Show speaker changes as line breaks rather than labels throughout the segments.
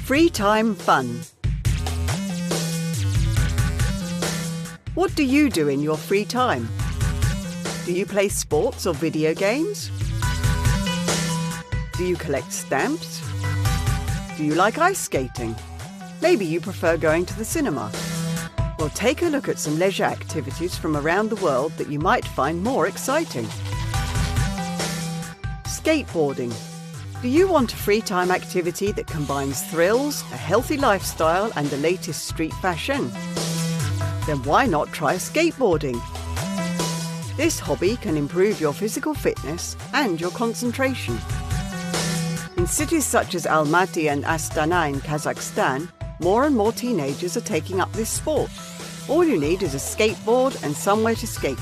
Free time fun. What do you do in your free time? Do you play sports or video games? Do you collect stamps? Do you like ice skating? Maybe you prefer going to the cinema. Well, take a look at some leisure activities from around the world that you might find more exciting. Skateboarding. Do you want a free time activity that combines thrills, a healthy lifestyle and the latest street fashion? Then why not try skateboarding? This hobby can improve your physical fitness and your concentration. In cities such as Almaty and Astana in Kazakhstan, more and more teenagers are taking up this sport. All you need is a skateboard and somewhere to skate.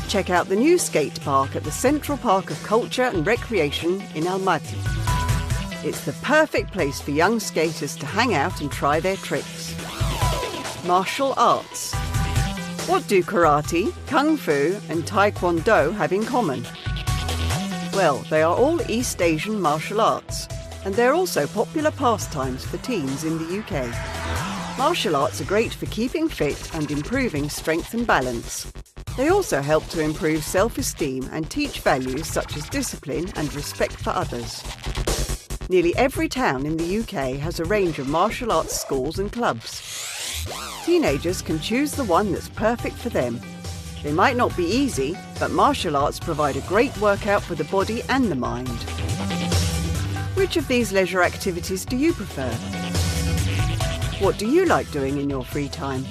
Check out the new skate park at the Central Park of Culture and Recreation in Almaty. It's the perfect place for young skaters to hang out and try their tricks. Martial arts. What do karate, kung fu and taekwondo have in common? Well, they are all East Asian martial arts, and they're also popular pastimes for teens in the UK. Martial arts are great for keeping fit and improving strength and balance. They also help to improve self-esteem and teach values such as discipline and respect for others. Nearly every town in the UK has a range of martial arts schools and clubs. Teenagers can choose the one that's perfect for them. They might not be easy, but martial arts provide a great workout for the body and the mind. Which of these leisure activities do you prefer? What do you like doing in your free time?